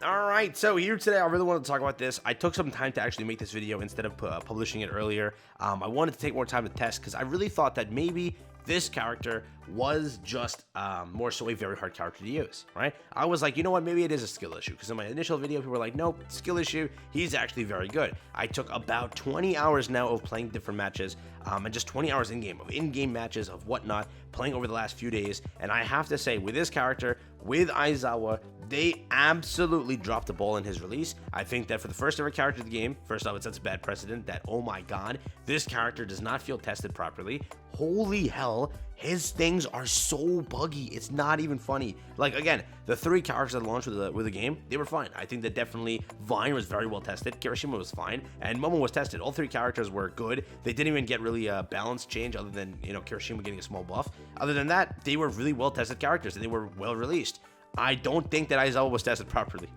Alright, so here today I really wanted to talk about this. I took some time to actually make this video instead of publishing it earlier. I wanted to take more time to test because I really thought that maybe this character was just more so a very hard character to use, right? I was like, you know what, maybe it is a skill issue, because in my initial video, people were like, nope, skill issue, he's actually very good. I took about 20 hours now of playing different matches, and just 20 hours in-game matches of whatnot, playing over the last few days, and I have to say, with this character, with Aizawa, they absolutely dropped the ball in his release. I think that for the first ever character of the game, first off, it sets a bad precedent that, oh my god, this character does not feel tested properly. Holy hell, his things are so buggy, it's not even funny. Like, again, the 3 characters that launched with the game, they were fine. I think that definitely Vine was very well tested, Kirishima was fine, and Momo was tested. All 3 characters were good. They didn't even get really a balance change other than, you know, Kirishima getting a small buff. Other than that, they were really well tested characters, and they were well released. I don't think that Aizawa was tested properly.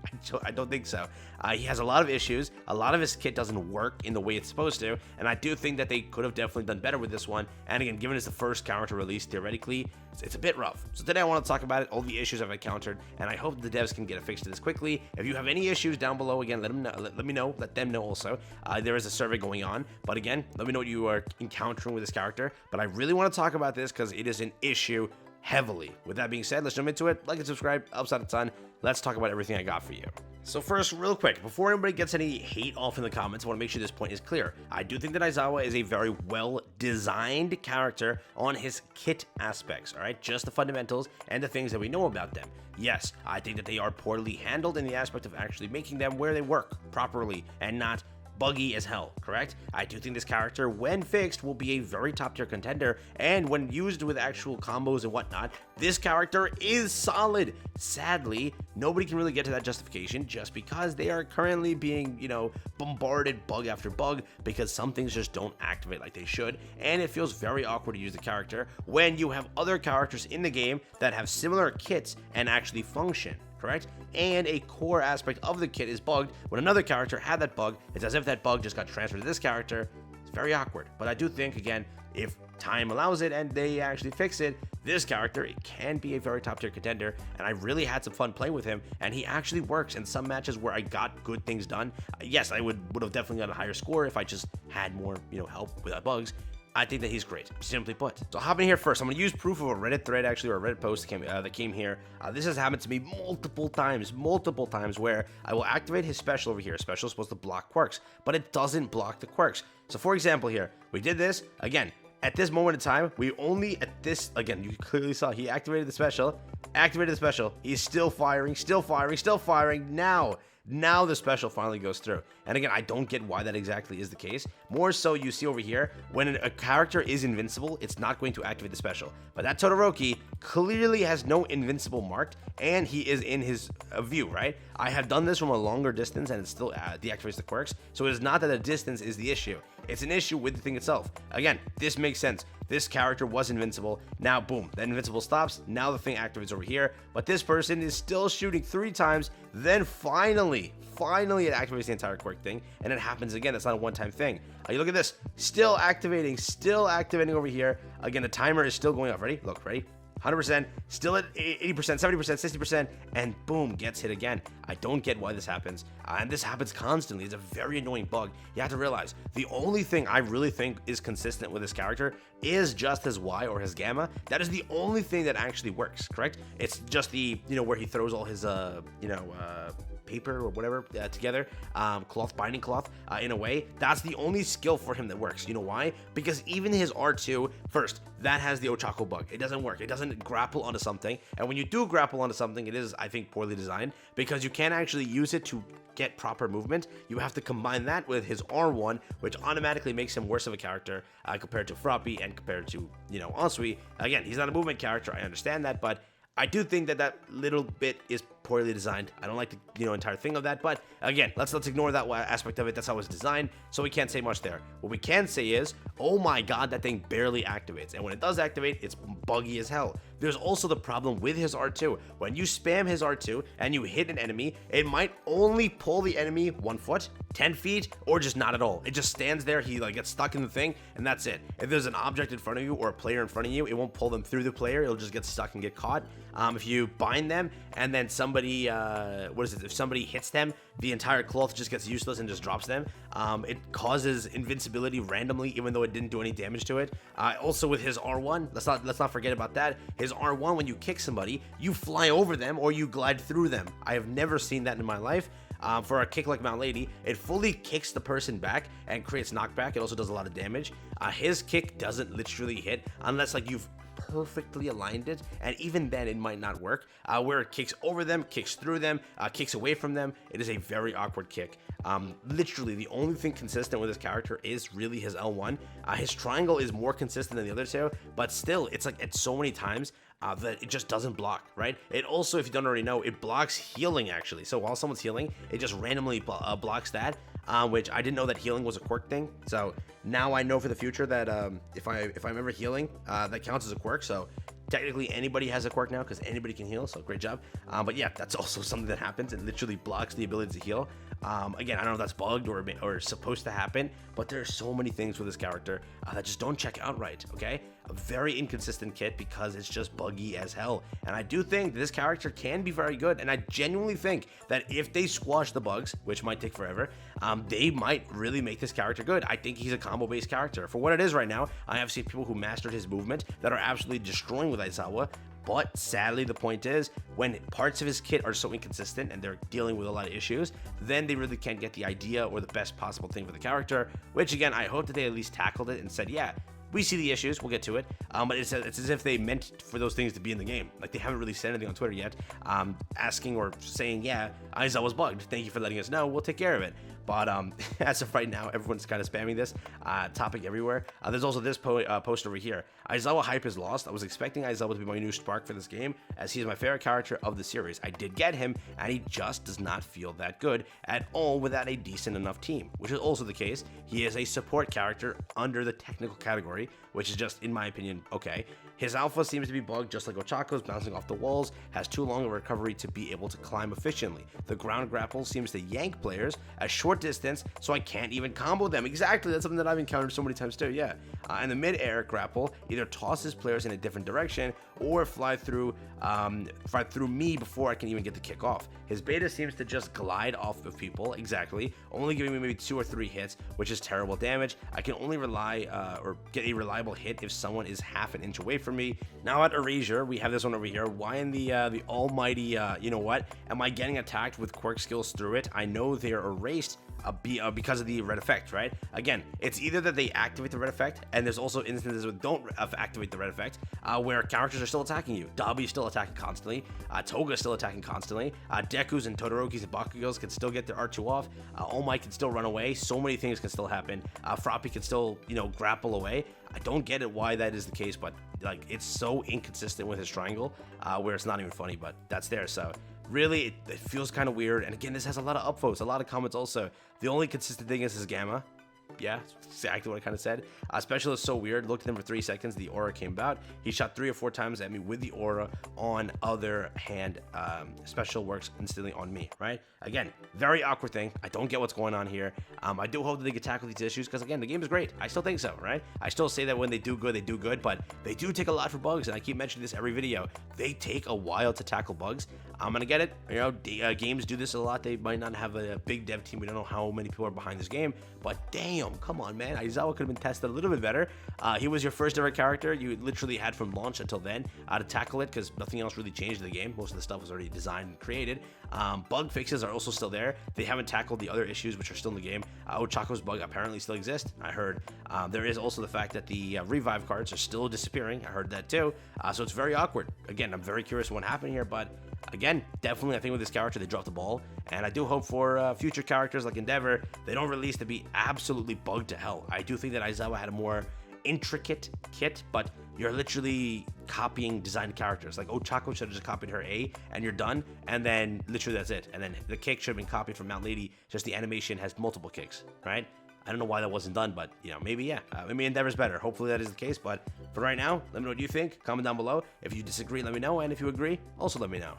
I don't think so. He has a lot of issues. A lot of his kit doesn't work in the way it's supposed to, and I do think that they could have definitely done better with this one. And again, given it's the first character release, theoretically, it's a bit rough. So today I want to talk about it, all the issues I've encountered, and I hope the devs can get a fix to this quickly. If you have any issues down below, again, let me know. Let them know also. There is a survey going on, but again, let me know what you are encountering with this character. But I really want to talk about this because it is an issue heavily. With that being said, let's jump into it. Like and subscribe, helps out a ton. Let's talk about everything I got for you. So first, real quick, before anybody gets any hate off in the comments, I want to make sure this point is clear. I do think that Aizawa is a very well-designed character on his kit aspects, alright? Just the fundamentals and the things that we know about them. Yes, I think that they are poorly handled in the aspect of actually making them where they work properly and not buggy as hell, correct? I do think this character, when fixed, will be a very top tier contender, and when used with actual combos and whatnot, this character is solid. Sadly, nobody can really get to that justification just because they are currently being, you know, bombarded bug after bug because some things just don't activate like they should, and it feels very awkward to use the character when you have other characters in the game that have similar kits and actually function. Correct? And a core aspect of the kit is bugged. When another character had that bug, it's as if that bug just got transferred to this character. It's very awkward. But I do think, again, if time allows it and they actually fix it, this character, it can be a very top tier contender. And I really had some fun playing with him, and he actually works in some matches where I got good things done. Yes, I would have definitely got a higher score if I just had more, you know, help without bugs. I think that he's great, simply put. So hopping here first, I'm going to use proof of a Reddit thread, actually, or a Reddit post that came here. This has happened to me multiple times, where I will activate his special over here. Special is supposed to block quirks, but it doesn't block the quirks. So for example here, we did this, again, at this moment in time, we only, again, you clearly saw he activated the special, he's still firing, Now the special finally goes through. And again, I don't get why that exactly is the case. More so, you see over here, when a character is invincible, it's not going to activate the special. But that Todoroki clearly has no invincible marked, and he is in his view, right? I have done this from a longer distance, and it still deactivates the quirks. So it is not that the distance is the issue. It's an issue with the thing itself. Again, this makes sense. This character was invincible. Now, boom, that invincible stops. Now the thing activates over here. But this person is still shooting 3 times. Then finally it activates the entire quirk thing. And it happens again. It's not a one-time thing. You look at this. Still activating over here. Again, the timer is still going off. Ready? Look, ready? 100%, still at 80%, 70%, 60%, and boom, gets hit again. I don't get why this happens, and this happens constantly. It's a very annoying bug. You have to realize, the only thing I really think is consistent with this character is just his Y or his Gamma. That is the only thing that actually works, correct? It's just the, you know, where he throws all his, paper or whatever together, binding cloth, in a way. That's the only skill for him that works. You know why? Because even his R2, first, that has the Ochako bug. It doesn't work. It doesn't grapple onto something. And when you do grapple onto something, it is, I think, poorly designed because you can't actually use it to get proper movement. You have to combine that with his R1, which automatically makes him worse of a character compared to Froppy and compared to, you know, Ansui. Again, he's not a movement character. I understand that, but I do think that that little bit is poorly designed. I don't like the, you know, entire thing of that, but again, let's ignore that aspect of it. That's how it's designed, so we can't say much there. What we can say is, oh my god, that thing barely activates, and when it does activate, it's buggy as hell. There's also the problem with his R2. When you spam his R2 and you hit an enemy, it might only pull the enemy 1 foot, 10 feet, or just not at all. It just stands there, he like gets stuck in the thing, and that's it. If there's an object in front of you or a player in front of you, it won't pull them through the player, it'll just get stuck and get caught. If you bind them and then somebody, if somebody hits them, the entire cloth just gets useless and just drops them. It causes invincibility randomly, even though it didn't do any damage to it. Also with his R1, let's not forget about that. His R1, when you kick somebody, you fly over them or you glide through them. I have never seen that in my life. For a kick like Mount Lady, it fully kicks the person back and creates knockback. It also does a lot of damage. His kick doesn't literally hit unless like you've perfectly aligned it, and even then it might not work. Where it kicks over them, kicks through them, kicks away from them, it is a very awkward kick. Literally the only thing consistent with this character is really his L1. His triangle is more consistent than the other two, but still it's like at so many times that it just doesn't block, right? It also, if you don't already know, it blocks healing actually. So while someone's healing, it just randomly blocks that, which I didn't know that healing was a quirk thing. So now I know for the future that if I'm ever healing, that counts as a quirk. So technically anybody has a quirk now because anybody can heal, so great job. But yeah, that's also something that happens. It literally blocks the ability to heal. Again, I don't know if that's bugged or supposed to happen, but there's so many things with this character that just don't check out right, okay? A very inconsistent kit because it's just buggy as hell. And I do think this character can be very good, and I genuinely think that if they squash the bugs, which might take forever, they might really make this character good. I think he's a combo-based character. For what it is right now, I have seen people who mastered his movement that are absolutely destroying with Aizawa. But sadly, the point is, when parts of his kit are so inconsistent and they're dealing with a lot of issues, then they really can't get the idea or the best possible thing for the character, which again, I hope that they at least tackled it and said, yeah, we see the issues, we'll get to it, but it's as if they meant for those things to be in the game. Like, they haven't really said anything on Twitter yet, asking or saying, yeah, Aizawa was bugged, thank you for letting us know, we'll take care of it. But as of right now, everyone's kind of spamming this topic everywhere. There's also this post over here. Aizawa hype is lost. I was expecting Aizawa to be my new spark for this game, as he's my favorite character of the series. I did get him, and he just does not feel that good at all without a decent enough team, which is also the case. He is a support character under the technical category, which is just, in my opinion, okay. His alpha seems to be bugged just like Ochako's, bouncing off the walls, has too long a recovery to be able to climb efficiently. The ground grapple seems to yank players a short distance, so I can't even combo them. Exactly, that's something that I've encountered so many times too, yeah. And the mid-air grapple either tosses players in a different direction or fly through me before I can even get the kick off. His beta seems to just glide off of people, exactly, only giving me maybe 2 or 3 hits, which is terrible damage. I can only rely or get a reliable hit if someone is half an inch away from me. Now at Erasure, we have this one over here. Why in the almighty, you know what, am I getting attacked with quirk skills through it? I know they're erased because of the red effect, right? Again, it's either that they activate the red effect, and there's also instances where don't activate the red effect, where characters are still attacking you. Dabi is still attacking constantly, Toga is still attacking constantly, Deku's and Todorokis and Bakugos can still get their R2 off, All Might can still run away, so many things can still happen, Froppy can still, you know, grapple away. I don't get it why that is the case, but like, it's so inconsistent with his triangle, where it's not even funny, but that's there. So really, it feels kind of weird. And again, this has a lot of upvotes, a lot of comments also. The only consistent thing is his gamma. Yeah, exactly what I kind of said. Special is so weird. Looked at him for 3 seconds. The aura came about. He shot 3 or 4 times at me with the aura. On other hand, special works instantly on me, right? Again, very awkward thing. I don't get what's going on here. I do hope that they can tackle these issues because, again, the game is great. I still think so, right? I still say that when they do good, but they do take a lot for bugs, and I keep mentioning this every video. They take a while to tackle bugs. I'm gonna get it. You know, games do this a lot. They might not have a big dev team. We don't know how many people are behind this game, but damn, come on, man. Aizawa could have been tested a little bit better. He was your first ever character. You literally had from launch until then to tackle it because nothing else really changed in the game. Most of the stuff was already designed and created. Bug fixes are also still there. They haven't tackled the other issues which are still in the game. Ochako's bug apparently still exists. I heard. There is also the fact that the revive cards are still disappearing. I heard that too. So it's very awkward. Again, I'm very curious what happened here, but again, definitely I think with this character they dropped the ball, and I do hope for future characters like Endeavor, they don't release to be absolutely bugged to hell. I do think that Aizawa had a more intricate kit, but you're literally copying designed characters. Like Ochako should have just copied her A and you're done, and then literally that's it. And then the kick should have been copied from Mount Lady, just the animation has multiple kicks, right? I don't know why that wasn't done, but, you know, maybe, yeah. Maybe Endeavor's better. Hopefully that is the case, but for right now, let me know what you think. Comment down below. If you disagree, let me know, and if you agree, also let me know.